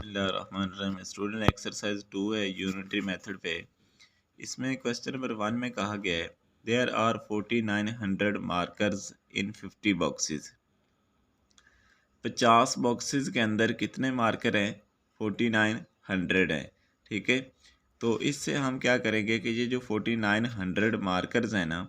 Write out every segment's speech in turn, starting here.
बिस्मिल्लाहिर्रहमानिर्रहीम। Student exercise 2 है unitary method पे। इसमें क्वेश्चन नंबर 1 में कहा गया है there are 4900 markers in 50 boxes. 50 boxes के अंदर कितने मार्कर हैं? 4900 हैं। ठीक है, तो इससे हम क्या करेंगे कि ये जो 4900 मार्कर्स हैं ना,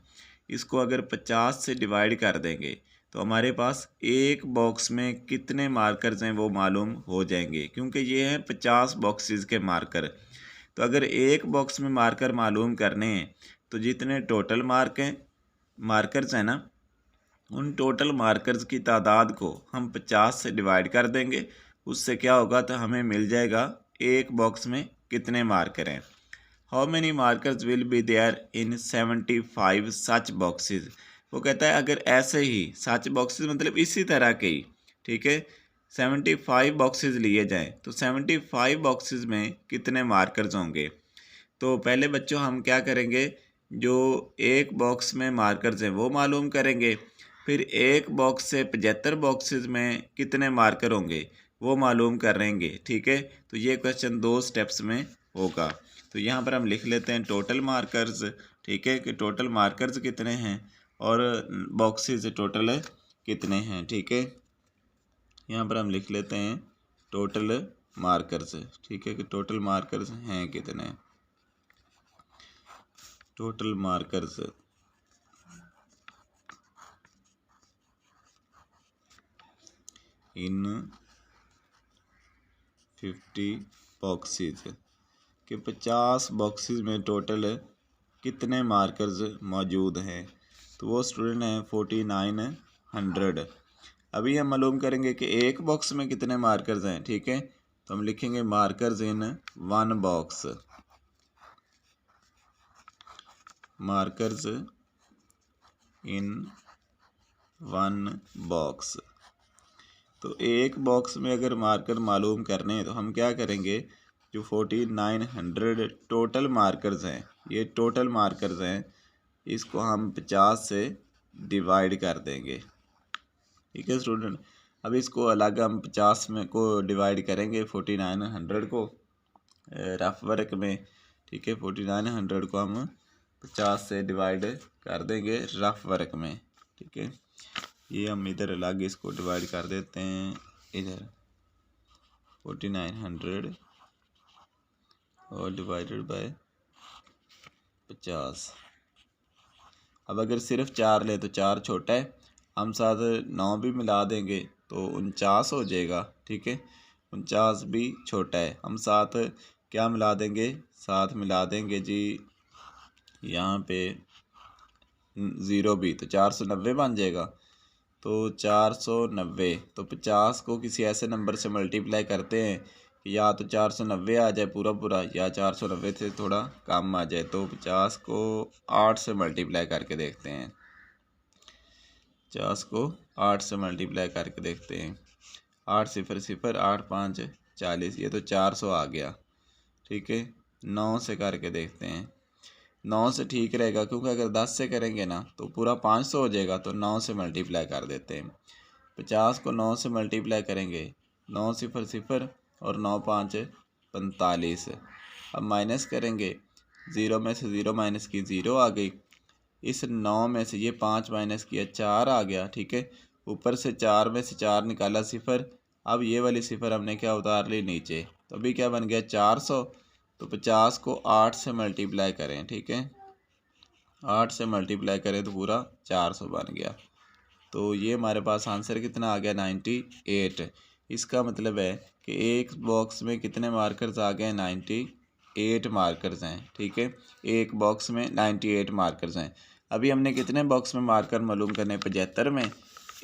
इसको अगर 50 से डिवाइड कर देंगे तो हमारे पास एक बॉक्स में कितने मार्कर्स हैं वो मालूम हो जाएंगे, क्योंकि ये हैं 50 बॉक्सेस के मार्कर। तो अगर एक बॉक्स में मार्कर मालूम करने हैं तो जितने टोटल मार्कर्स हैं ना, उन टोटल मार्कर्स की तादाद को हम 50 से डिवाइड कर देंगे। उससे क्या होगा, तो हमें मिल जाएगा एक बॉक्स में कितने मार्कर हैं। How many markers will be there in 75 such boxes. वो कहता है अगर ऐसे ही सच बॉक्सेस मतलब इसी तरह के ही, ठीक है, 75 बॉक्सेस लिए जाएं तो 75 बॉक्सेस में कितने मार्कर्स होंगे। तो पहले बच्चों हम क्या करेंगे, जो एक बॉक्स में मार्कर्स हैं वो मालूम करेंगे, फिर एक बॉक्स से 75 बॉक्सेस में कितने मार्कर होंगे वो मालूम करेंगे। ठीक है, तो ये क्वेश्चन 2 स्टेप्स में होगा। तो यहाँ पर हम लिख लेते हैं टोटल मार्कर्स। ठीक है, कि टोटल मार्कर्स कितने हैं और बॉक्सेस टोटल कितने हैं। ठीक है, यहाँ पर हम लिख लेते हैं टोटल मार्कर्स। ठीक है, कि टोटल मार्कर्स हैं कितने। टोटल मार्कर्स इन 50 बॉक्सेस, कि 50 बॉक्सेस में टोटल कितने मार्कर्स मौजूद हैं। तो वो स्टूडेंट हैं 4900। अभी हम मालूम करेंगे कि एक बॉक्स में कितने मार्कर्स हैं। ठीक है, तो हम लिखेंगे मार्कर्स इन 1 बॉक्स। मार्कर्स इन 1 बॉक्स। तो एक बॉक्स में अगर मार्कर मालूम करने हैं तो हम क्या करेंगे, जो 4900 टोटल मार्कर्स हैं, ये टोटल मार्कर्स हैं, इसको हम 50 से डिवाइड कर देंगे। ठीक है स्टूडेंट, अब इसको अलग हम 50 में को डिवाइड करेंगे 4900 को रफ वर्क में। ठीक है, 4900 को हम 50 से डिवाइड कर देंगे रफ वर्क में। ठीक है, ये हम इधर अलग इसको डिवाइड कर देते हैं, इधर 4900 और डिवाइडेड बाय 50। अब अगर सिर्फ 4 ले तो 4 छोटा है, हम साथ 9 भी मिला देंगे तो 49 हो जाएगा। ठीक है, 49 भी छोटा है, हम साथ क्या मिला देंगे, साथ मिला देंगे जी यहाँ पे 0 भी, तो 490 बन जाएगा। तो 490, तो 50 को किसी ऐसे नंबर से मल्टीप्लाई करते हैं कि या तो 490 आ जाए पूरा पूरा, या 490 से थोड़ा कम आ जाए। तो 50 को 8 से मल्टीप्लाई करके देखते हैं। 50 को 8 से मल्टीप्लाई करके देखते हैं। 8 0 0, 8 5 40, ये तो 400 आ गया। ठीक है, 9 से करके देखते हैं। 9 से ठीक रहेगा, क्योंकि अगर 10 से करेंगे ना तो पूरा 500 हो जाएगा। तो 9 से मल्टीप्लाई कर देते हैं। 50 को 9 से मल्टीप्लाई करेंगे, 9 0 0 और 9 5 45। अब माइनस करेंगे, 0 में से 0 माइनस की 0 आ गई। इस 9 में से ये 5 माइनस किया 4 आ गया। ठीक है, ऊपर से 4 में से 4 निकाला 0। अब ये वाली 0 हमने क्या उतार ली नीचे, तो अभी क्या बन गया 400। तो 50 को 8 से मल्टीप्लाई करें। ठीक है, 8 से मल्टीप्लाई करें तो पूरा 400 बन गया। तो ये हमारे पास आंसर कितना आ गया, 98। इसका मतलब है कि एक बॉक्स में कितने मार्कर्स आ गए, 98 मार्कर्स हैं। ठीक है, एक बॉक्स में 98 मार्कर्स हैं। अभी हमने कितने बॉक्स में मार्कर मालूम करने, 75 में।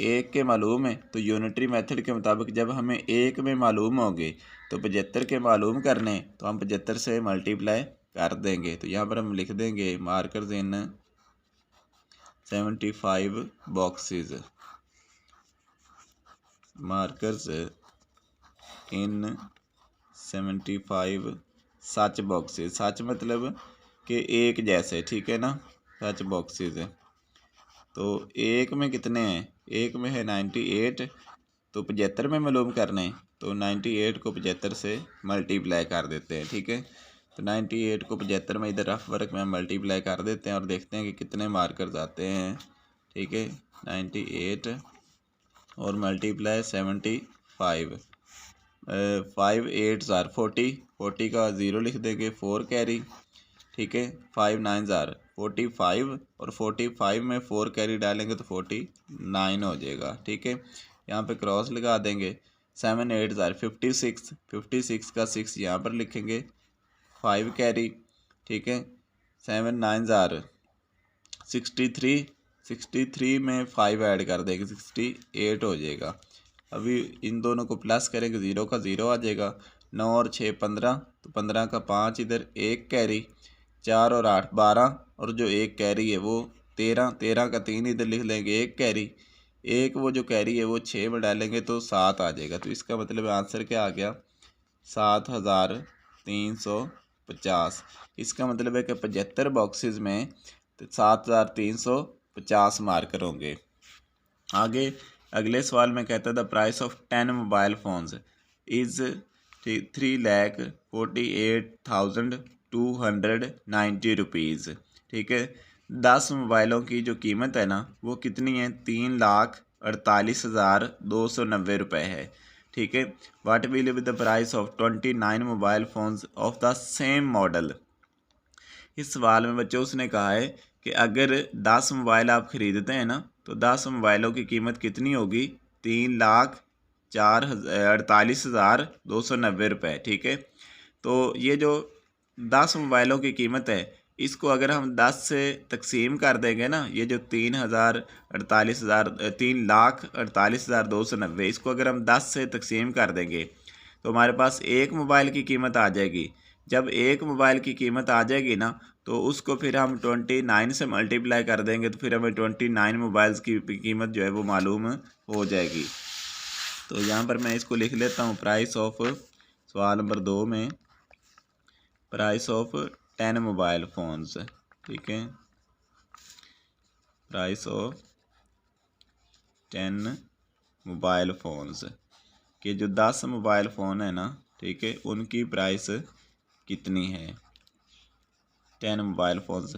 एक के मालूम है, तो यूनिटरी मेथड के मुताबिक जब हमें एक में मालूम होंगे तो 75 के मालूम करने, तो हम 75 से मल्टीप्लाई कर देंगे। तो यहाँ पर हम लिख देंगे मार्कर्स इन 75 बॉक्सेस। मार्कर्स इन 75 सच बॉक्सेस। सच मतलब कि एक जैसे, ठीक है ना, सच बॉक्सेस है। तो एक में कितने हैं, एक में है 98, तो 75 में मालूम करने, तो 98 को 75 से मल्टीप्लाई कर देते हैं। ठीक है, तो 98 को 75 में इधर रफ वर्क में मल्टीप्लाई कर देते हैं और देखते हैं कि कितने मार्कर्स आते हैं। ठीक है, 98 और मल्टीप्लाई 75, 5 8 ज़ार 40 का ज़ीरो लिख देंगे, 4 कैरी। ठीक है, 5 9 ज़ार 45 और 45 में 4 कैरी डालेंगे तो 49 हो जाएगा। ठीक है, यहाँ पे क्रॉस लगा देंगे। 7 8 ज़ार 56 का 6 यहाँ पर लिखेंगे, 5 कैरी। ठीक है, 7 9 ज़ार 63 में 5 ऐड कर देंगे, 68 हो जाएगा। अभी इन दोनों को प्लस करेंगे, 0 का 0 आ जाएगा। 9 और 6 15, तो 15 का 5 इधर 1 कैरी। 4 और 8 12 और जो 1 कैरी है वो 13 का 3 इधर लिख लेंगे, 1 कैरी। एक वो जो कैरी है वो 6 में डालेंगे तो 7 आ जाएगा। तो इसका मतलब आंसर क्या आ गया, 7350। इसका मतलब है कि 75 बॉक्सेस में 7350 मार्कर होंगे। आगे अगले सवाल में कहता है the price of 10 mobile phones is 3,48,290 rupees. ठीक है, 10 मोबाइलों की जो कीमत है ना वो कितनी है, 3,48,290 रुपये है। ठीक है, what will be the price of 29 mobile phones of the same model. इस सवाल में बच्चों उसने कहा है कि अगर 10 मोबाइल आप ख़रीदते हैं ना तो 10 मोबाइलों की कीमत कितनी होगी, 3,48,290 रुपये। ठीक है, तो ये जो 10 मोबाइलों की कीमत है इसको अगर हम 10 से तकसीम कर देंगे ना, ये जो 3,48,290 इसको अगर हम 10 से तकसीम कर देंगे तो हमारे पास एक मोबाइल की कीमत आ जाएगी। जब एक मोबाइल की कीमत आ जाएगी ना तो उसको फिर हम 29 से मल्टीप्लाई कर देंगे तो फिर हमें 29 मोबाइल्स की कीमत जो है वो मालूम हो जाएगी। तो यहाँ पर मैं इसको लिख लेता हूँ, प्राइस ऑफ, सवाल नंबर 2 में प्राइस ऑफ 10 मोबाइल फ़ोन्स। ठीक है, प्राइस ऑफ 10 मोबाइल फ़ोन्स के जो 10 मोबाइल फ़ोन है ना, ठीक है, उनकी प्राइस कितनी है। 10 मोबाइल फ़ोन्स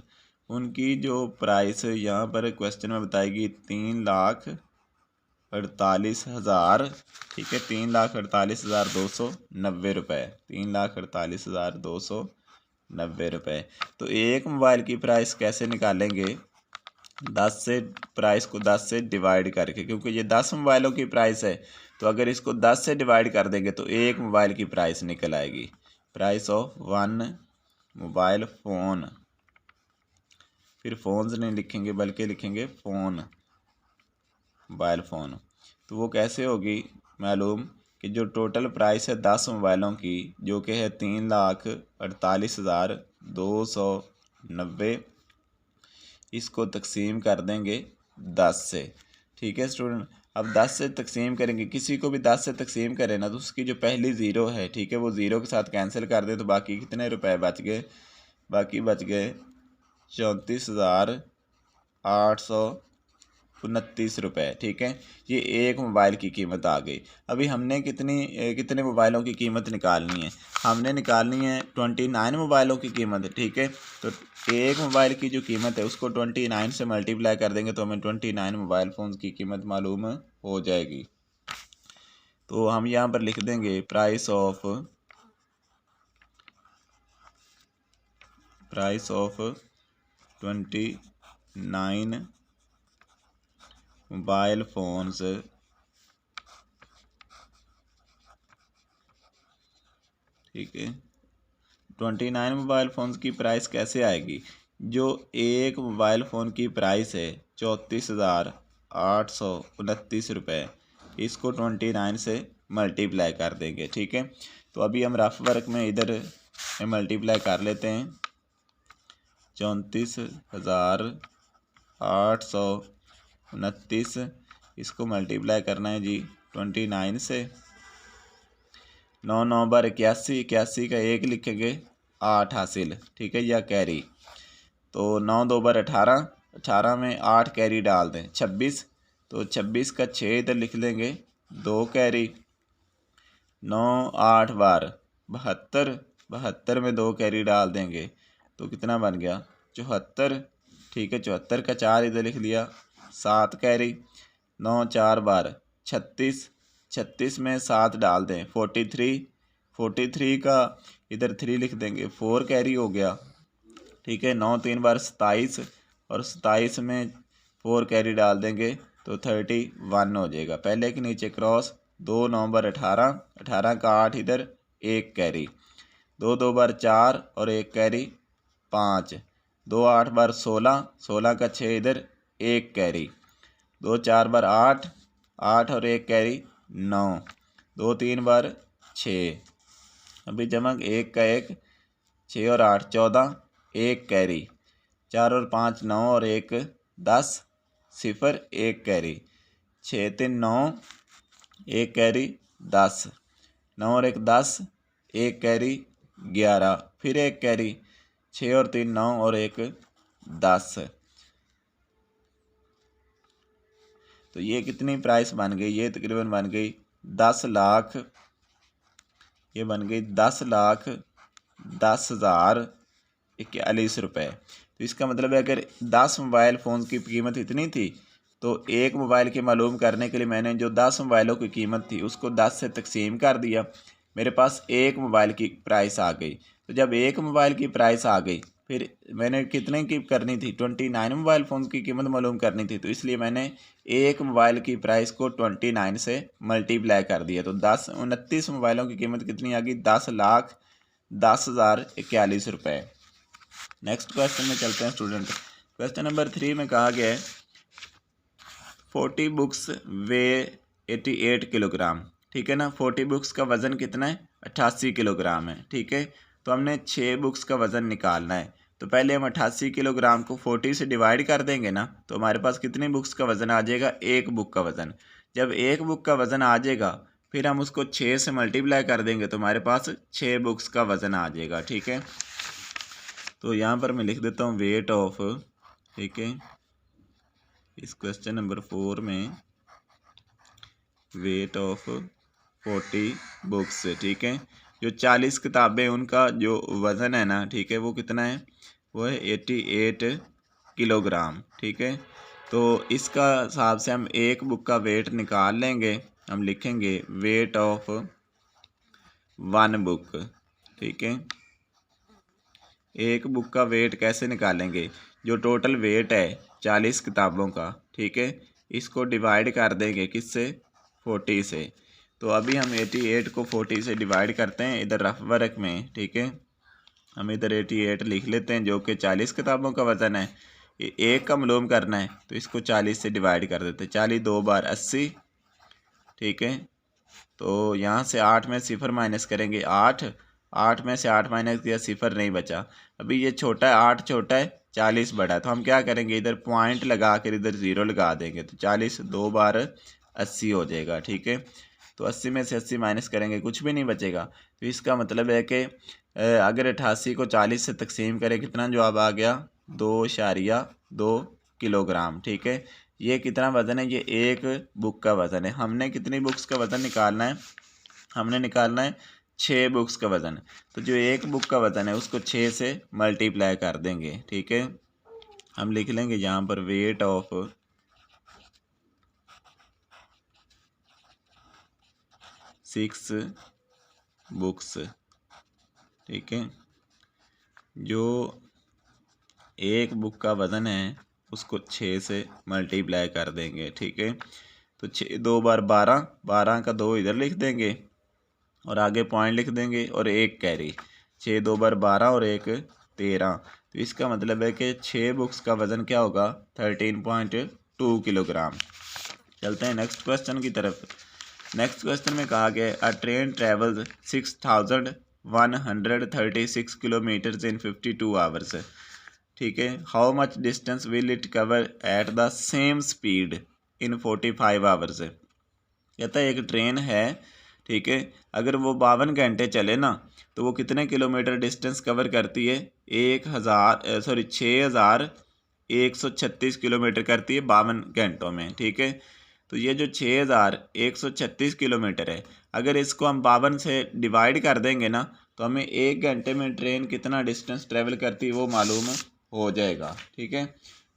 उनकी जो प्राइस यहाँ पर क्वेश्चन में बताएगी 3,48,000। ठीक है, 3,48,290 रुपये, 3,48,290 रुपये। तो एक मोबाइल की प्राइस कैसे निकालेंगे, 10 से, प्राइस को 10 से डिवाइड करके, क्योंकि ये 10 मोबाइलों की प्राइस है तो अगर इसको 10 से डिवाइड कर देंगे तो एक मोबाइल की प्राइस निकल आएगी। प्राइस ऑफ 1 मोबाइल फ़ोन, फिर फ़ोन्स नहीं लिखेंगे बल्कि लिखेंगे फ़ोन, मोबाइल फ़ोन। तो वो कैसे होगी मालूम कि जो टोटल प्राइस है 10 मोबाइलों की जो कि है 3,48,290, इसको तकसीम कर देंगे 10 से। ठीक है स्टूडेंट, अब 10 से तकसीम करेंगे, किसी को भी 10 से तकसीम करें ना तो उसकी जो पहली ज़ीरो है, ठीक है, वो ज़ीरो के साथ कैंसिल कर दें तो बाकी कितने रुपए बच गए, बाकी बच गए 34,829 रुपये। ठीक है, ये एक मोबाइल की कीमत आ गई। अभी हमने कितने मोबाइलों की कीमत निकालनी है, हमने निकालनी है 29 मोबाइलों की कीमत। ठीक है, तो एक मोबाइल की जो कीमत है उसको 29 से मल्टीप्लाई कर देंगे तो हमें 29 मोबाइल फ़ोन की कीमत मालूम हो जाएगी। तो हम यहाँ पर लिख देंगे प्राइस ऑफ 29 मोबाइल फ़ोन्स ठीक है, 29 मोबाइल फ़ोन्स की प्राइस कैसे आएगी, जो एक मोबाइल फ़ोन की प्राइस है 34,829 रुपये, इसको 29 से मल्टीप्लाई कर देंगे। ठीक है, तो अभी हम रफ वर्क में इधर मल्टीप्लाई कर लेते हैं, 34,829 इसको मल्टीप्लाई करना है जी 29 से। 9 9 बार 81, 81 का एक लिखेंगे 8 हासिल। ठीक है, या कैरी, तो 9 2 बार 18, 18 में 8 कैरी डाल दें 26, तो 26 का 6 इधर लिख लेंगे 2 कैरी। 9 8 बार 72, 72 में 2 कैरी डाल देंगे तो कितना बन गया 74। ठीक है, 74 का 4 इधर लिख लिया, 7 कैरी। 9 4 बार 36, 36 में 7 डाल दें 43, 43 का इधर 3 लिख देंगे, 4 कैरी हो गया। ठीक है, 9 3 बार 27 और 27 में 4 कैरी डाल देंगे तो 31 हो जाएगा। पहले के नीचे क्रॉस, 2 9 बार 18, 18 का 8 इधर 1 कैरी, 2 2 बार 4 और 1 कैरी 5, 2 8 बार 16, 16 का 6 इधर 1 कैरी, 2 4 बार 8, 8 और 1 कैरी 9, 2 3 बार 6, अभी जमक 1 का 1, 6 और 8 14, 1 कैरी, 4 और 5 9 और 1 10, 0 1 कैरी, 6 3 9, 1 कैरी 10, 9 और 1 10, 1 कैरी 11, फिर 1 कैरी, 6 और 3 9 और 1 10। तो ये कितनी प्राइस बन गई, ये तकरीबन बन गई 10 लाख, ये बन गई 10,10,041 रुपये। तो इसका मतलब है अगर 10 मोबाइल फ़ोन की कीमत इतनी थी तो एक मोबाइल की मालूम करने के लिए मैंने जो 10 मोबाइलों की कीमत थी उसको 10 से तकसीम कर दिया, मेरे पास एक मोबाइल की प्राइस आ गई। तो जब एक मोबाइल की प्राइस आ गई फिर मैंने कितने की करनी थी, 29 मोबाइल फ़ोन की कीमत मालूम करनी थी, तो इसलिए मैंने एक मोबाइल की प्राइस को 29 से मल्टीप्लाई कर दिया। तो 29 मोबाइलों की कीमत कितनी आ गई, 10,10,041 रुपये। नेक्स्ट क्वेश्चन में चलते हैं स्टूडेंट। क्वेश्चन नंबर 3 में कहा गया है 40 बुक्स वे 88 किलोग्राम। ठीक है ना, 40 बुक्स का वज़न कितना है, 88 किलोग्राम है। ठीक है, तो हमने 6 बुक्स का वज़न निकालना है। तो पहले हम 88 किलोग्राम को 40 से डिवाइड कर देंगे ना, तो हमारे पास कितनी बुक्स का वज़न आ जाएगा, एक बुक का वज़न। जब एक बुक का वज़न आ जाएगा फिर हम उसको 6 से मल्टीप्लाई कर देंगे तो हमारे पास 6 बुक्स का वज़न आ जाएगा। ठीक है, तो यहाँ पर मैं लिख देता हूँ वेट ऑफ। ठीक है, इस क्वेश्चन नंबर 4 में वेट ऑफ 40 बुक्स। ठीक है, जो 40 किताबें उनका जो वज़न है ना, ठीक है, वो कितना है, वो है 88 किलोग्राम। ठीक है, तो इसका हिसाब से हम एक बुक का वेट निकाल लेंगे, हम लिखेंगे वेट ऑफ 1 बुक। ठीक है, एक बुक का वेट कैसे निकालेंगे, जो टोटल वेट है 40 किताबों का, ठीक है, इसको डिवाइड कर देंगे किससे, 40 से। तो अभी हम 88 को 40 से डिवाइड करते हैं इधर रफ वर्क में। ठीक है, हम इधर 88 लिख लेते हैं जो कि 40 किताबों का वज़न है। ये एक का मालूम करना है तो इसको 40 से डिवाइड कर देते हैं, 40 2 बार 80। ठीक है, तो यहाँ से 8 में 0 माइनस करेंगे, 8, 8 में से 8 माइनस किया, 0 नहीं बचा। अभी ये छोटा है, 8 छोटा है, 40 बड़ा है, तो हम क्या करेंगे, इधर पॉइंट लगा कर इधर 0 लगा देंगे, तो 40 2 बार 80 हो जाएगा। ठीक है, तो 80 में से 80 माइनस करेंगे, कुछ भी नहीं बचेगा। तो इसका मतलब है कि अगर 88 को 40 से तकसीम करें कितना जवाब आ गया, 2.2 किलोग्राम। ठीक है, ये कितना वज़न है, ये एक बुक का वज़न है। हमने कितनी बुक्स का वज़न निकालना है, हमने निकालना है 6 बुक्स का वज़न। तो जो एक बुक का वज़न है उसको 6 से मल्टीप्लाई कर देंगे। ठीक है, हम लिख लेंगे यहाँ पर वेट ऑफ 6 बुक्स। ठीक है, जो एक बुक का वज़न है उसको 6 से मल्टीप्लाई कर देंगे। ठीक है, तो 6 2 बार 12, 12 का 2 इधर लिख देंगे और आगे पॉइंट लिख देंगे और एक कैरी, 6 2 बार 12 और 1 13। तो इसका मतलब है कि 6 बुक्स का वज़न क्या होगा, 13.2 किलोग्राम। चलते हैं नेक्स्ट क्वेश्चन की तरफ। नेक्स्ट क्वेश्चन में कहा गया अ ट्रेन ट्रेवल्स 6136 किलोमीटर्स इन 52 आवर्स। ठीक है, how much distance will it cover at the same speed in 45 hours. कहता है एक ट्रेन है, ठीक है, अगर वो 52 घंटे चले ना तो वो कितने किलोमीटर डिस्टेंस कवर करती है, 6136 किलोमीटर करती है 52 घंटों में। ठीक है, तो ये जो 6136 किलोमीटर है, अगर इसको हम 52 से डिवाइड कर देंगे ना तो हमें 1 घंटे में ट्रेन कितना डिस्टेंस ट्रैवल करती है वो मालूम हो जाएगा। ठीक है,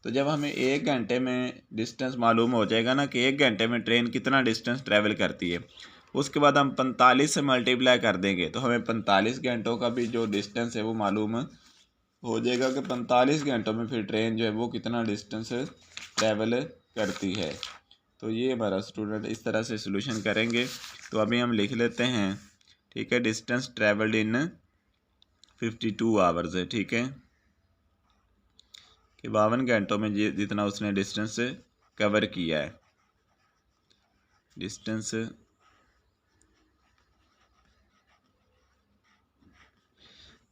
तो जब हमें 1 घंटे में डिस्टेंस मालूम हो जाएगा ना कि 1 घंटे में ट्रेन कितना डिस्टेंस ट्रैवल करती है, उसके बाद हम 45 से मल्टीप्लाई कर देंगे तो हमें 45 घंटों का भी जो डिस्टेंस है वो मालूम हो जाएगा कि 45 घंटों में फिर ट्रेन जो है वो कितना डिस्टेंस ट्रैवल करती है। तो ये हमारा स्टूडेंट इस तरह से सॉल्यूशन करेंगे। तो अभी हम लिख लेते हैं, ठीक है, डिस्टेंस ट्रैवल्ड इन 52 आवर्स है। ठीक है, कि 52 घंटों में जितना उसने डिस्टेंस कवर किया है, डिस्टेंस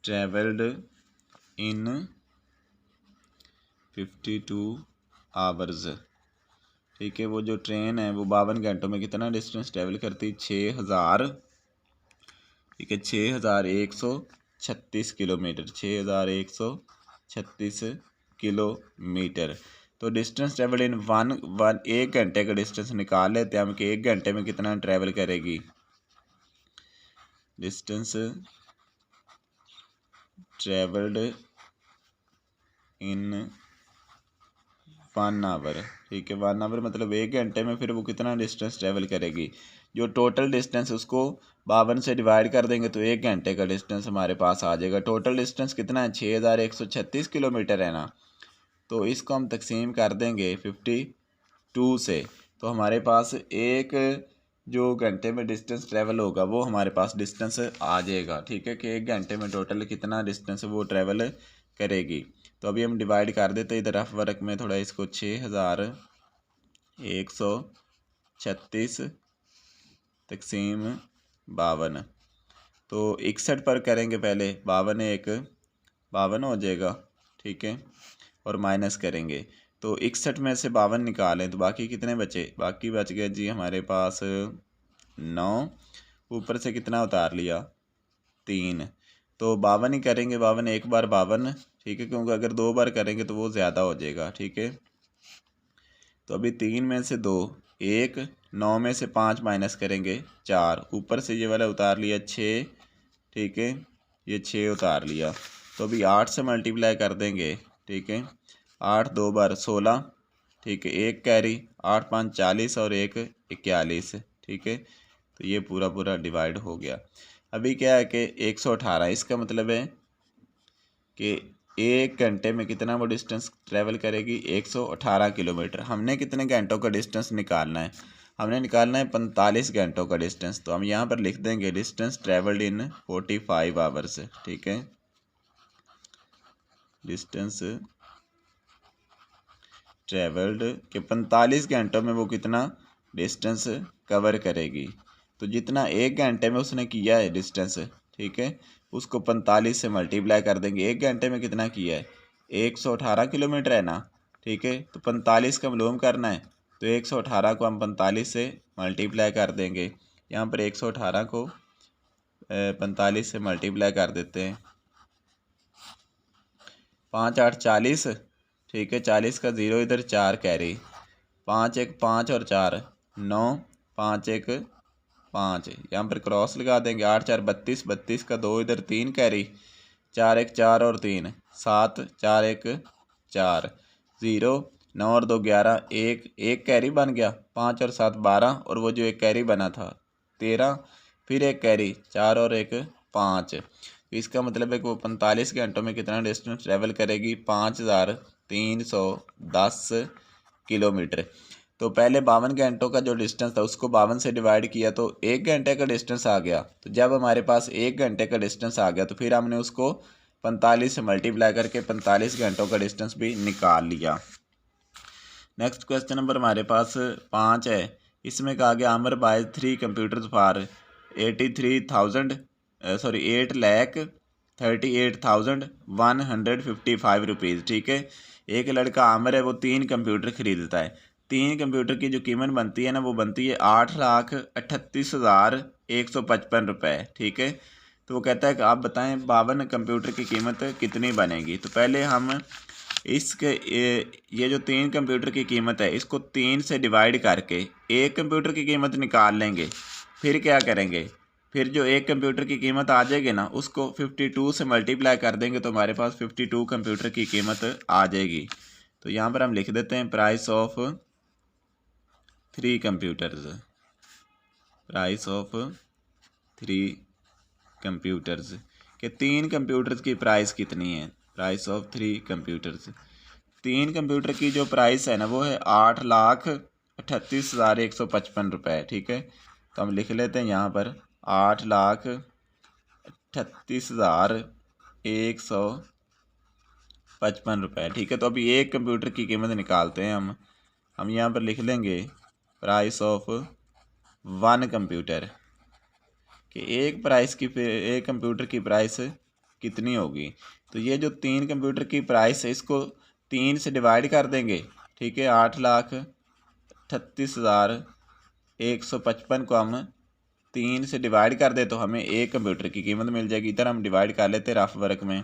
ट्रैवल्ड इन 52 आवर्स। ठीक है, वो जो ट्रेन है वो 52 घंटों में कितना डिस्टेंस ट्रैवल करती है, 6000, ठीक है, 6136 किलोमीटर, 6136 किलोमीटर। तो डिस्टेंस ट्रैवल इन वन 1 घंटे का डिस्टेंस निकाल लेते हैं हम कि 1 घंटे में कितना ट्रैवल करेगी। डिस्टेंस ट्रैवल्ड इन 1 आवर, ठीक है, 1 आवर मतलब 1 घंटे में फिर वो कितना डिस्टेंस ट्रैवल करेगी। जो टोटल डिस्टेंस उसको 52 से डिवाइड कर देंगे तो 1 घंटे का डिस्टेंस हमारे पास आ जाएगा। टोटल डिस्टेंस कितना है, 6136 किलोमीटर है ना। तो इसको हम तकसीम कर देंगे 52 से, तो हमारे पास एक जो घंटे में डिस्टेंस ट्रैवल होगा वो हमारे पास डिस्टेंस आ जाएगा। ठीक है, कि 1 घंटे में टोटल कितना डिस्टेंस वो ट्रैवल करेगी। तो अभी हम डिवाइड कर देते हैं इधर रफ वर्क में थोड़ा इसको, 6136 तकसीम 52, तो 61 पर करेंगे पहले, 52 एक 52 हो जाएगा। ठीक है, और माइनस करेंगे तो 61 में से 52 निकालें तो बाकी कितने बचे, बाकी बच गए जी हमारे पास 9, ऊपर से कितना उतार लिया 3, तो 52 ही करेंगे, 52 एक बार 52। ठीक है, क्योंकि अगर 2 बार करेंगे तो वो ज़्यादा हो जाएगा। ठीक है, तो अभी 3 में से 2 1, 9 में से 5 माइनस करेंगे 4, ऊपर से ये वाला उतार लिया 6। ठीक है, ये 6 उतार लिया, तो अभी 8 से मल्टीप्लाई कर देंगे। ठीक है, 8 2 बार 16, ठीक है, 1 कैरी, 8 5 40 और 1 41। ठीक है, तो ये पूरा डिवाइड हो गया। अभी क्या है कि 118, इसका मतलब है कि 1 घंटे में कितना वो डिस्टेंस ट्रैवल करेगी, 118 किलोमीटर। हमने कितने घंटों का डिस्टेंस निकालना है, हमने निकालना है 45 घंटों का डिस्टेंस। तो हम यहाँ पर लिख देंगे डिस्टेंस ट्रैवल्ड इन 45 आवर्स। ठीक है, डिस्टेंस ट्रैवल्ड के 45 घंटों में वो कितना डिस्टेंस कवर करेगी। तो जितना 1 घंटे में उसने किया है डिस्टेंस, ठीक है, उसको 45 से मल्टीप्लाई कर देंगे। 1 घंटे में कितना किया है, 118 किलोमीटर है ना। ठीक है, तो 45 का मालूम करना है, तो 118 को हम 45 से मल्टीप्लाई कर देंगे। यहाँ पर 118 को 45 से मल्टीप्लाई कर देते हैं, 5 8 40। ठीक है, 40 का 0 इधर 4 कैरी, 5 1 5 और 4 9, 5 1 5, यहाँ पर क्रॉस लगा देंगे। 8 4 32, 32 का 2 इधर 3 कैरी, 4 1 4 और 3 7, 4 1 4 0, 9 और 2 11, 1 कैरी बन गया, 5 और 7 12, और वो जो एक कैरी बना था 13, फिर एक कैरी 4 और 1 5। तो इसका मतलब है कि वो 45 घंटों में कितना डिस्टेंस ट्रैवल करेगी, 5310 किलोमीटर। तो पहले 52 घंटों का जो डिस्टेंस था उसको 52 से डिवाइड किया तो 1 घंटे का डिस्टेंस आ गया। तो जब हमारे पास 1 घंटे का डिस्टेंस आ गया तो फिर हमने उसको 45 से मल्टीप्लाई करके 45 घंटों का डिस्टेंस भी निकाल लिया। नेक्स्ट क्वेश्चन नंबर हमारे पास 5 है। इसमें कहा गया अमर बाय 3 कंप्यूटर्स फॉर 8,38,155 रुपीज़। ठीक है, एक लड़का आमिर है, वो 3 कंप्यूटर ख़रीदता है। 3 कंप्यूटर की जो कीमत बनती है ना वो बनती है 8,38,155 रुपये। ठीक है, तो वो कहता है कि आप बताएं 52 कंप्यूटर की कीमत कितनी बनेगी। तो पहले हम इसके ये जो 3 कंप्यूटर की कीमत है इसको 3 से डिवाइड करके एक कंप्यूटर की कीमत निकाल लेंगे। फिर क्या करेंगे, फिर जो एक कंप्यूटर की कीमत आ जाएगी ना उसको 52 से मल्टीप्लाई कर देंगे तो हमारे पास 52 कंप्यूटर की कीमत आ जाएगी। तो यहाँ पर हम लिख देते हैं price of 3 computers, price of 3 computers के 3 कंप्यूटर्स की प्राइस कितनी है, प्राइस ऑफ 3 कंप्यूटर्स। 3 कंप्यूटर की जो प्राइस है ना वो है 8,38,155 रुपये। ठीक है, तो हम लिख लेते हैं यहाँ पर 8,38,155 रुपये। ठीक है, तो अभी एक कंप्यूटर की कीमत निकालते हैं हम यहाँ पर लिख लेंगे प्राइस ऑफ 1 कंप्यूटर कि एक कंप्यूटर की प्राइस कितनी होगी। तो ये जो 3 कंप्यूटर की प्राइस है इसको 3 से डिवाइड कर देंगे। ठीक है, 8,38,155 को हम 3 से डिवाइड कर दे तो हमें एक कंप्यूटर की कीमत मिल जाएगी। इधर हम डिवाइड कर लेते हैं रफ वर्क में,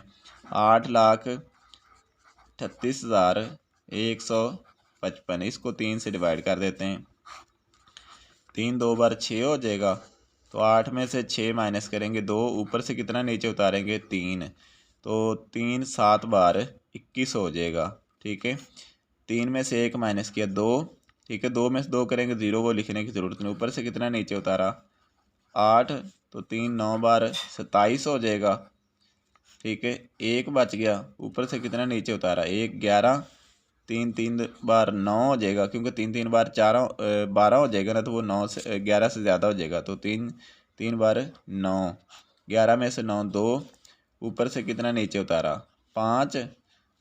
8,38,155 इसको 3 से डिवाइड कर देते हैं। 3 2 बार 6 हो जाएगा, तो 8 में से 6 माइनस करेंगे 2, ऊपर से कितना नीचे उतारेंगे 3, तो 3 7 बार 21 हो जाएगा। ठीक है, 3 में से 1 माइनस किया 2। ठीक है, 2 में से 2 करेंगे 0, वो लिखने की ज़रूरत नहीं, ऊपर से कितना नीचे उतारा 8, तो 3 9 बार 27 हो जाएगा। ठीक है, 1 बच गया, ऊपर से कितना नीचे उतारा 1 11, 3 3 बार 9 हो जाएगा, क्योंकि 3 3 बार 12 हो जाएगा ना, तो वो 9 से 11 से ज़्यादा हो जाएगा, तो 3 3 बार 9, 11 में से 9 2, ऊपर से कितना नीचे उतारा 5,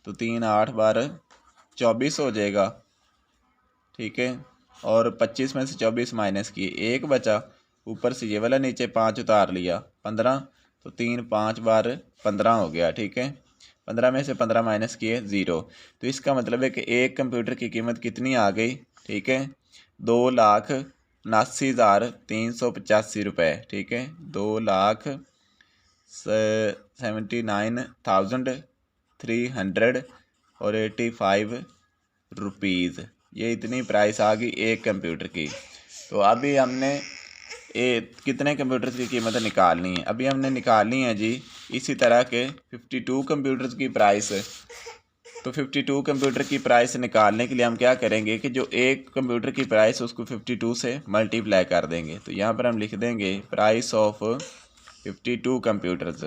तो 3 8 बार 24 हो जाएगा। ठीक है, और 25 में से 24 माइनस किए 1 बचा, ऊपर से ये वाला नीचे 5 उतार लिया 15, तो 3 5 बार 15 हो गया। ठीक है, 15 में से 15 माइनस किए 0, तो इसका मतलब है कि एक कंप्यूटर की कीमत कितनी आ गई। ठीक है, 2,79,385 रुपये। ठीक है, 2,79,385 रुपीज़, ये इतनी प्राइस आ गई एक कंप्यूटर की। तो अभी हमने कितने कंप्यूटर्स की कीमत निकालनी है, अभी हमने निकालनी है जी इसी तरह के 52 कंप्यूटर्स की प्राइस। तो 52 कंप्यूटर की प्राइस निकालने के लिए हम क्या करेंगे कि जो एक कंप्यूटर की प्राइस उसको 52 से मल्टीप्लाई कर देंगे। तो यहाँ पर हम लिख देंगे प्राइस ऑफ 52 कंप्यूटर्स।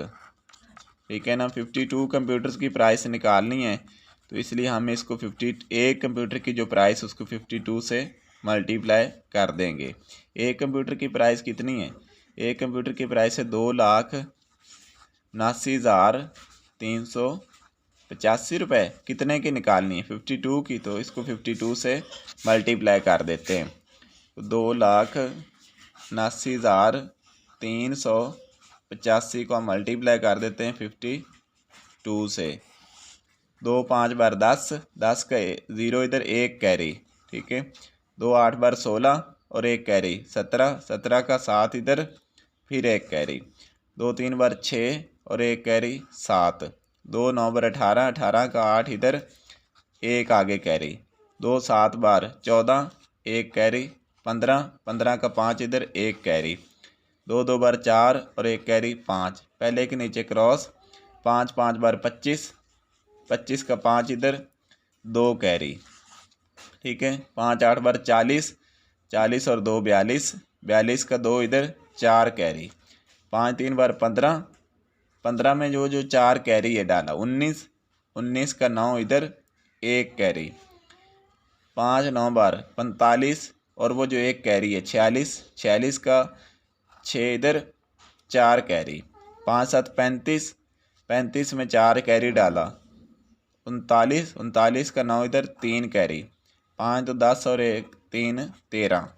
ठीक है ना, 52 कंप्यूटर्स की प्राइस निकालनी है, तो इसलिए हम इसको एक कंप्यूटर की जो प्राइस उसको 52 से मल्टीप्लाई कर देंगे। एक कंप्यूटर की प्राइस कितनी है, एक कंप्यूटर की प्राइस है 2,79,385 रुपये। कितने की निकालनी है 52 की, तो इसको 52 से मल्टीप्लाई कर देते हैं। तो 2,79,385 को हम मल्टीप्लाई कर देते हैं 52 से। 2 5 बार 10, 10 का 0 इधर 1 कैरी। ठीक है, 2 8 बार 16 और 1 कैरी 17, 17 का 7 इधर फिर 1 कैरी, 2 3 बार 6 और 1 कैरी 7, 2 9 बार 18, 18 का 8 इधर 1 आगे कैरी, 2 7 बार 14, 1 कैरी 15, 15 का 5 इधर 1 कैरी, 2 2 बार 4 और 1 कैरी 5, पहले के नीचे क्रॉस, 5 5 बार 25, 25 का 5 इधर 2 कैरी। ठीक है, 5 8 बार 40, 40 और 2 42, 42 का 2 इधर 4 कैरी, 5 3 बार 15, 15 में जो 4 कैरी है डाला 19, 19 का 9 इधर 1 कैरी, 5 9 बार 45 और वो जो 1 कैरी है 46, 46 का 6 इधर 4 कैरी, 5 7 35, 35 में 4 कैरी डाला 39, 39 का 9 इधर 3 कैरी, 5 तो 10 और 1 3 13,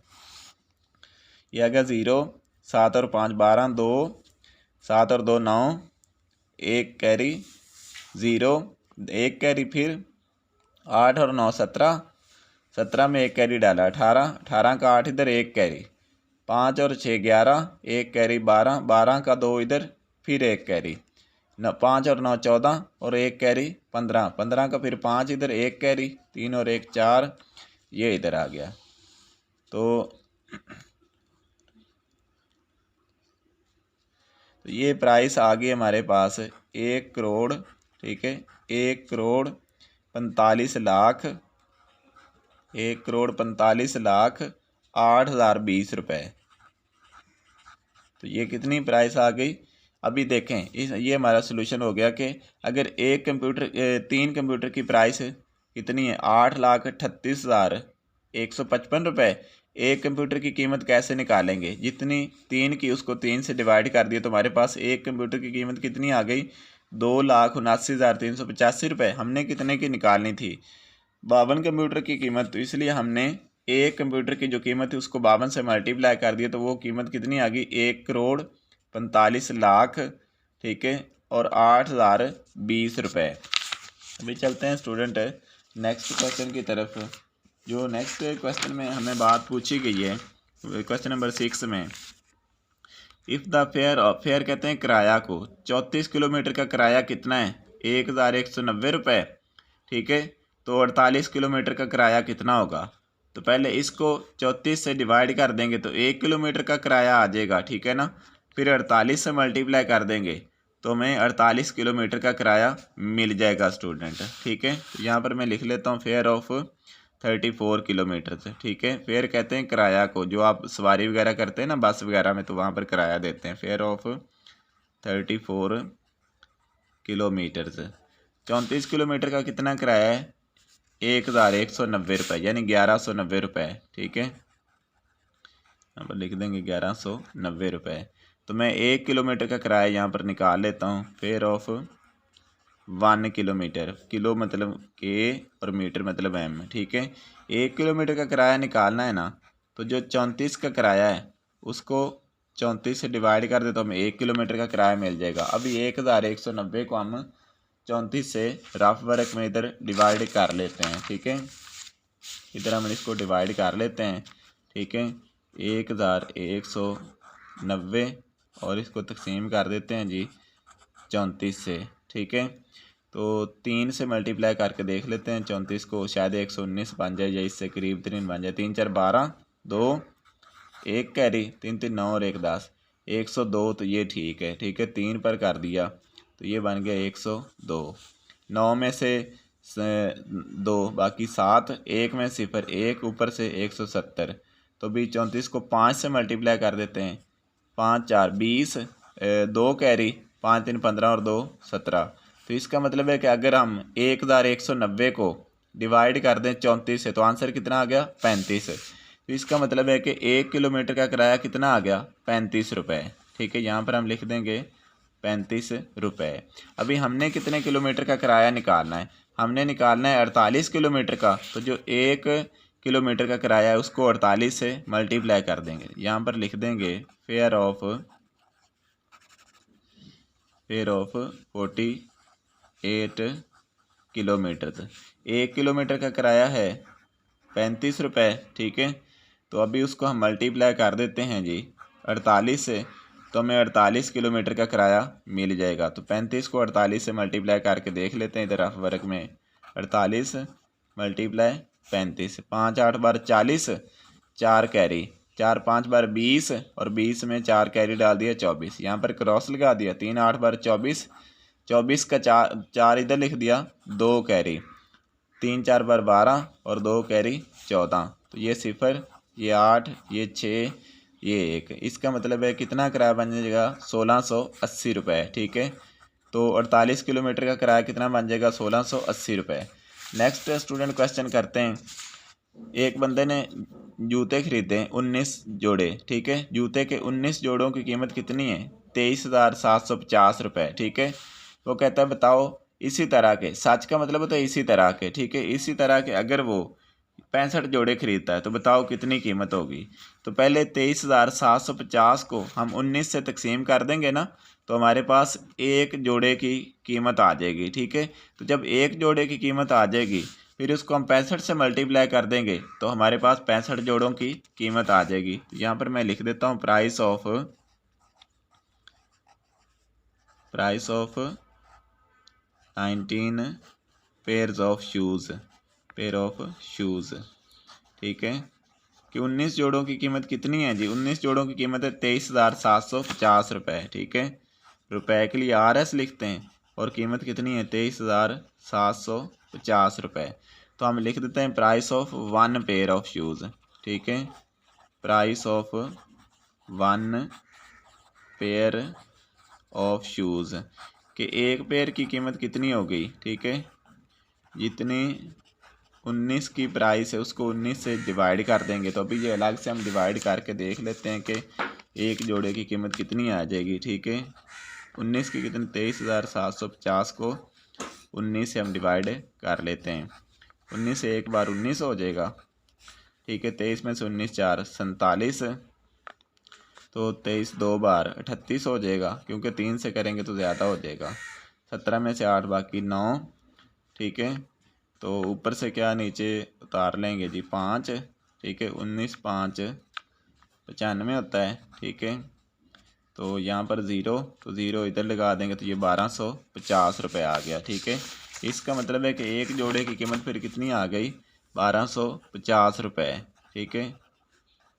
यह आ गया 0, 7 और 5 12, 2 7 और 2 9, 1 कैरी 0, 1 कैरी, फिर 8 और 9 17, 17 में 1 कैरी डाला 18, 18 का 8 इधर 1 कैरी, 5 और 6 11, 1 कैरी 12, 12 का 2 इधर फिर 1 कैरी, न 5 और 9 14 और 1 कैरी 15, 15 का फिर 5 इधर, 1 कैरी 3 और 1 4, ये इधर आ गया। तो ये प्राइस आ गई हमारे पास 1 करोड़, ठीक है, 1 करोड़ 45 लाख, 1 करोड़ 45 लाख 8,020 रुपये। तो ये कितनी प्राइस आ गई? अभी देखें ये हमारा सोल्यूशन हो गया कि अगर एक कंप्यूटर 3 कंप्यूटर की प्राइस कितनी है 8,38,155 रुपये। एक कंप्यूटर की कीमत कैसे निकालेंगे? जितनी 3 की उसको 3 से डिवाइड कर दिया तो हमारे पास एक कंप्यूटर की कीमत कितनी आ गई 2,79,385 रुपये। हमने कितने की निकालनी थी 52 कंप्यूटर की कीमत, तो इसलिए हमने एक कंप्यूटर की जो कीमत है उसको 52 से मल्टीप्लाई कर दिया, तो वो कीमत कितनी आ गई 1 करोड़ 45 लाख, ठीक है, और 8,020 रुपये। अभी चलते हैं स्टूडेंट नेक्स्ट क्वेश्चन की तरफ। जो नेक्स्ट क्वेश्चन में हमें बात पूछी गई है क्वेश्चन नंबर 6 में, इफ़ द फेयर कहते हैं किराया को, 34 किलोमीटर का किराया कितना है 1,190 रुपये, ठीक है, तो 48 किलोमीटर का किराया कितना होगा? तो पहले इसको 34 से डिवाइड कर देंगे तो 1 किलोमीटर का किराया आ जाएगा, ठीक है ना। फिर 48 से मल्टीप्लाई कर देंगे तो हमें 48 किलोमीटर का किराया मिल जाएगा स्टूडेंट, ठीक है। तो यहाँ पर मैं लिख लेता हूँ फेयर ऑफ 34 किलोमीटर से, ठीक है। फेयर कहते हैं किराया को, जो आप सवारी वगैरह करते हैं ना बस वगैरह में, तो वहाँ पर किराया देते हैं। फेयर ऑफ 34 किलोमीटर से 34 किलोमीटर का कितना किराया है 1,190 रुपये, यानी 1,190 रुपये, ठीक है। यहाँ पर लिख देंगे 1,190 रुपये। तो मैं 1 किलोमीटर का किराया यहाँ पर निकाल लेता हूँ। फेयर ऑफ 1 किलोमीटर, किलो मतलब के और मीटर मतलब एम, ठीक है। 1 किलोमीटर का किराया निकालना है ना, तो जो 34 का किराया है उसको 34 से डिवाइड कर दे तो हमें 1 किलोमीटर का किराया मिल जाएगा। अभी 1,190 को हम 34 से रफ वर्क में इधर डिवाइड कर लेते हैं, ठीक है। इधर हम इसको डिवाइड कर लेते हैं, ठीक है। 1,190 और इसको तकसीम कर देते हैं जी 34 से, ठीक है। तो 3 से मल्टीप्लाई करके देख लेते हैं 34 को, शायद 119 बन जाए या इससे करीब तरीन बन जाए। 3 4 12, 2 1 कैरी 3 3 9 और 1 10, 102। तो ये ठीक है, ठीक है। 3 पर कर दिया तो ये बन गया 102। 9 में से 2 बाकी 7, 1 में 0, 1 ऊपर से 170। तो भी 34 को 5 से मल्टीप्लाई कर देते हैं, 5 4 20, 2 कैरी 5 3 15 और 2 17। तो इसका मतलब है कि अगर हम 1,190 को डिवाइड कर दें 34 से तो आंसर कितना आ गया 35। तो इसका मतलब है कि 1 किलोमीटर का किराया कितना आ गया 35 रुपये, ठीक है। यहाँ पर हम लिख देंगे 35 रुपये। अभी हमने कितने किलोमीटर का किराया निकालना है? हमने निकालना है 48 किलोमीटर का। तो जो 1 किलोमीटर का किराया है उसको 48 से मल्टीप्लाई कर देंगे। यहाँ पर लिख देंगे फेयर ऑफ 48 किलोमीटर। 1 किलोमीटर का किराया है 35 रुपये, ठीक है। तो अभी उसको हम मल्टीप्लाई कर देते हैं जी 48 से, तो हमें 48 किलोमीटर का किराया मिल जाएगा। तो 35 को 48 से मल्टीप्लाई करके देख लेते हैं इधर रफ वर्क में। 48 मल्टीप्लाई 35, 5 8 बार 40, 4 कैरी 4 5 बार 20 और 20 में 4 कैरी डाल दिया 24। यहाँ पर क्रॉस लगा दिया 3 8 बार 24, 24 का 4 इधर लिख दिया 2 कैरी, 3 4 बार 12 और 2 कैरी 14। तो ये 0, ये 8, ये 6, ये 1। इसका मतलब है कितना किराया बन जाएगा 1,680 रुपये, ठीक है। तो 48 किलोमीटर का किराया कितना बन जाएगा 1,680 रुपये। नेक्स्ट स्टूडेंट क्वेश्चन करते हैं। एक बंदे ने जूते खरीदे 19 जोड़े, ठीक है। जूते के 19 जोड़ों की कीमत कितनी है 23,750 रुपये, ठीक है। वो कहता है बताओ इसी तरह के, सच का मतलब होता है इसी तरह के, ठीक है, इसी तरह के अगर वो 65 जोड़े खरीदता है तो बताओ कितनी कीमत होगी। तो पहले 23,750 को हम 19 से तकसीम कर देंगे ना, तो हमारे पास एक जोड़े की कीमत आ जाएगी, ठीक है। तो जब एक जोड़े की कीमत आ जाएगी फिर उसको हम 65 से मल्टीप्लाई कर देंगे तो हमारे पास 65 जोड़ों की कीमत आ जाएगी। तो यहाँ पर मैं लिख देता हूँ price of 19 pairs of shoes, pair of shoes. ठीक है कि 19 जोड़ों की कीमत कितनी है जी? 19 जोड़ों की कीमत है 23,750 रुपये। ठीक है, रुपए के लिए RS लिखते हैं और कीमत कितनी है 23,750 रुपये। तो हम लिख देते हैं price of 1 pair of shoes. ठीक है, price of 1 pair of shoes कि एक पेयर की कीमत कितनी हो गई। ठीक है, जितनी 19 की प्राइस है उसको 19 से डिवाइड कर देंगे। तो अभी ये अलग से हम डिवाइड करके देख लेते हैं कि एक जोड़े की कीमत कितनी आ जाएगी। ठीक है, 19 की कितनी 23,750 को 19 से हम डिवाइड कर लेते हैं। 19 से एक बार 19 हो जाएगा। ठीक है, 23 में से 19 4 47, तो 23 दो बार 38 हो जाएगा, क्योंकि 3 से करेंगे तो ज़्यादा हो जाएगा। 17 में से 8 बाकी 9। ठीक है, तो ऊपर से क्या नीचे उतार लेंगे जी 5। ठीक है, 19 5 95 होता है। ठीक है, तो यहाँ पर ज़ीरो, तो ज़ीरो इधर लगा देंगे तो ये 1250 रुपये आ गया। ठीक है, इसका मतलब है कि एक जोड़े की कीमत फिर कितनी आ गई 1250 रुपये। ठीक है,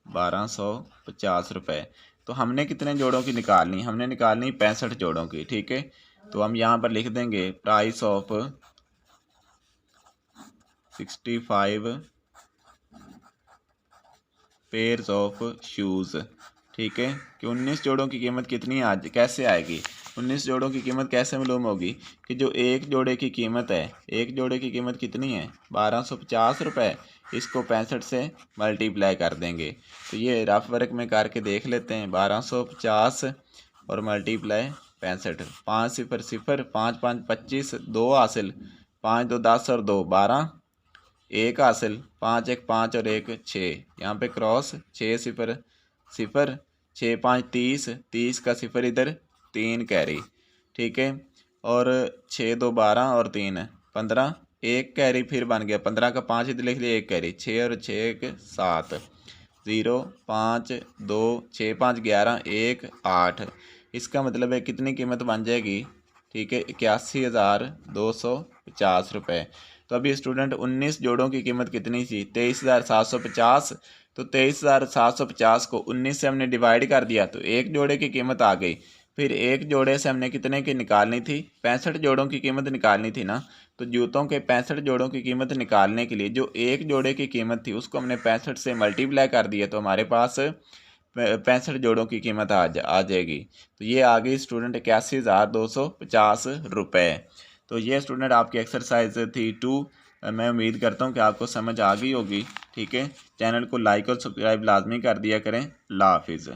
1250 रुपये। तो हमने कितने जोड़ों की निकालनी? हमने निकालनी 65 जोड़ों की। ठीक है, तो हम यहाँ पर लिख देंगे price of 65 pairs of shoes. ठीक है, कि 19 जोड़ों की कीमत कितनी आज कैसे आएगी? 19 जोड़ों की कीमत कैसे मालूम होगी कि जो एक जोड़े की कीमत है, एक जोड़े की कीमत कितनी है 1250 रुपये, इसको 65 से मल्टीप्लाई कर देंगे। तो ये रफ वर्क में करके देख लेते हैं। 1250 और मल्टीप्लाई 65, 5 0 0, 5 5 25, 2 हासिल, 5 2 10 और 2 12, 1 हासिल, 5 1 5 और 1 6, यहाँ पे क्रॉस 6 0 0, 6 5 30, 30 का 0 इधर 3 कैरी। ठीक है, और 6 2 12 और 3 15, 1 कैरी फिर बन गया। 15 का 5 इधर लिख लिया, 1 कैरी, 6 और 6 1 7, 0 5 2 6 5 11 1 8। इसका मतलब है कितनी कीमत बन जाएगी? ठीक है, 81,250 रुपये। तो अभी स्टूडेंट 19 जोड़ों की कीमत कितनी थी 23,750। तो 23,750 को 19 से हमने डिवाइड कर दिया तो एक जोड़े की कीमत आ गई। फिर एक जोड़े से हमने कितने की निकालनी थी? 65 जोड़ों की कीमत निकालनी थी ना। तो जूतों के 65 जोड़ों की कीमत निकालने के लिए जो एक जोड़े की कीमत थी उसको हमने 65 से मल्टीप्लाई कर दिया, तो हमारे पास 65 जोड़ों की कीमत आ जाएगी। तो ये आ गई स्टूडेंट 81,250 रुपये। तो ये स्टूडेंट आपकी एक्सरसाइज थी 2। मैं उम्मीद करता हूँ कि आपको समझ आ गई होगी। ठीक है, चैनल को लाइक और सब्सक्राइब लाजमी कर दिया करें। अल्लाह हाफिज़।